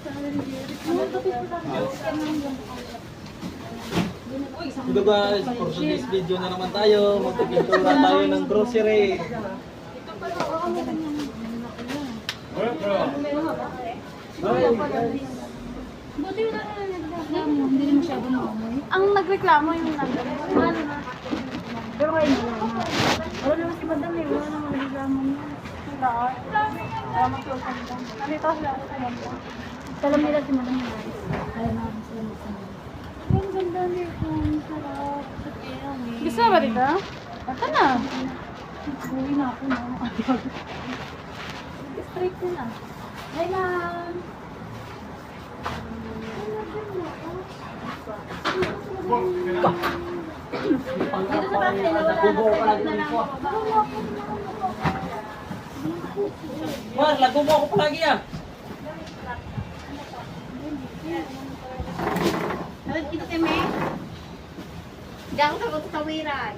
Ito guys, for today's video na naman tayo. Magpipintura tayo ng grocery. Buti wala na nagreklamo, hindi na masyado maamoy. Ang nagreklamo yung nandun. Pero kayo na. Wala naman si Madam eh, wala naman nagreklamo niya. Wala. Wala magsultan ka. Nandito sila ako sa Madam. Salam nila si Madam na guys. Ayaw na ako sila magsabi. Ang ganda nito, ang sarap. Gusto mo ba dito? Ito na. Uwi na ako na. Straight din ah. Hi ma'am! Mar, lago mo ako palagi ah. Nawag kita kami. Diyan ako sa tawiran.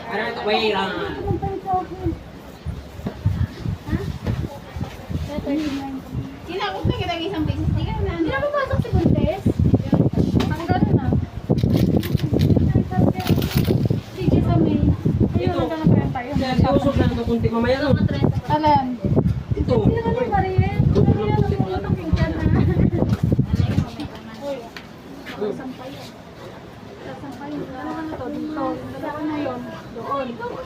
Ano kawiran? Sinakot na kita isang beses. Di ka na. Hindi na papasok si Buntes? Ang gano'n na. Sige sa may. Ayun, nagkana pa yan tayo. Usog na ng kapunti mamaya no? Alam.